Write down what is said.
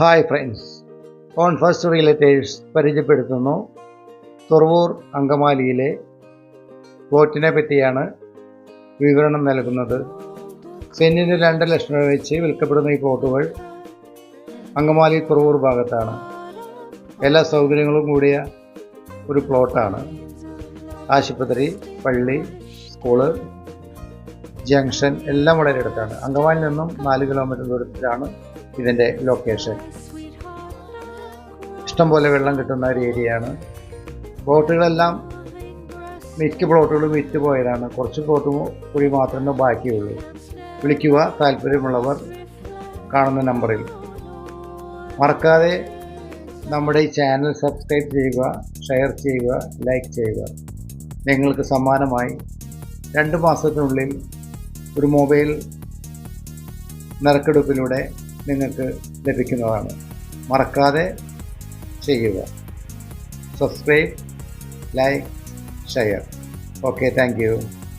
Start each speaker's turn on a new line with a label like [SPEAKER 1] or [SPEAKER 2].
[SPEAKER 1] Hi friends, on first റിയലേറ്റേഴ്സ് പരിചയപ്പെടുത്തുന്നു. തുറവൂർ അങ്കമാലിയിലെ പ്ലോട്ടിനെ പറ്റിയാണ് വിവരണം നൽകുന്നത്. സെന്റിന് 2 ലക്ഷം രൂപ വെച്ച് വിൽക്കപ്പെടുന്ന ഈ പ്ലോട്ടുകൾ അങ്കമാലി തുറവൂർ ഭാഗത്താണ്. എല്ലാ സൗകര്യങ്ങളും കൂടിയ ഒരു പ്ലോട്ടാണ്. ആശുപത്രി, പള്ളി, സ്കൂള്, ജംഗ്ഷൻ എല്ലാം വളരെ അടുത്താണ്. അങ്കമാലിയിൽ നിന്നും 4 കിലോമീറ്റർ ദൂരത്തിലാണ് ഇതിൻ്റെ ലൊക്കേഷൻ. ഇഷ്ടംപോലെ വെള്ളം കിട്ടുന്ന ഒരു ഏരിയയാണ്. പ്ലോട്ടുകളെല്ലാം മിക്ക പ്ലോട്ടുകളും വിറ്റ് പോയതാണ്. കുറച്ച് പ്ലോട്ട് കൂടി മാത്രമേ ബാക്കിയുള്ളൂ. വിളിക്കുക താല്പര്യമുള്ളവർ കാണുന്ന നമ്പറിൽ. മറക്കാതെ നമ്മുടെ ഈ ചാനൽ സബ്സ്ക്രൈബ് ചെയ്യുക, ഷെയർ ചെയ്യുക, ലൈക്ക് ചെയ്യുക. നിങ്ങൾക്ക് സമ്മാനമായി 2 മാസത്തിനുള്ളിൽ ഒരു മൊബൈൽ നറുക്കെടുപ്പിലൂടെ നിങ്ങൾക്ക് ലഭിക്കുന്നതാണ്. മറക്കാതെ ചെയ്യുക. Subscribe, like, share. Okay, thank you.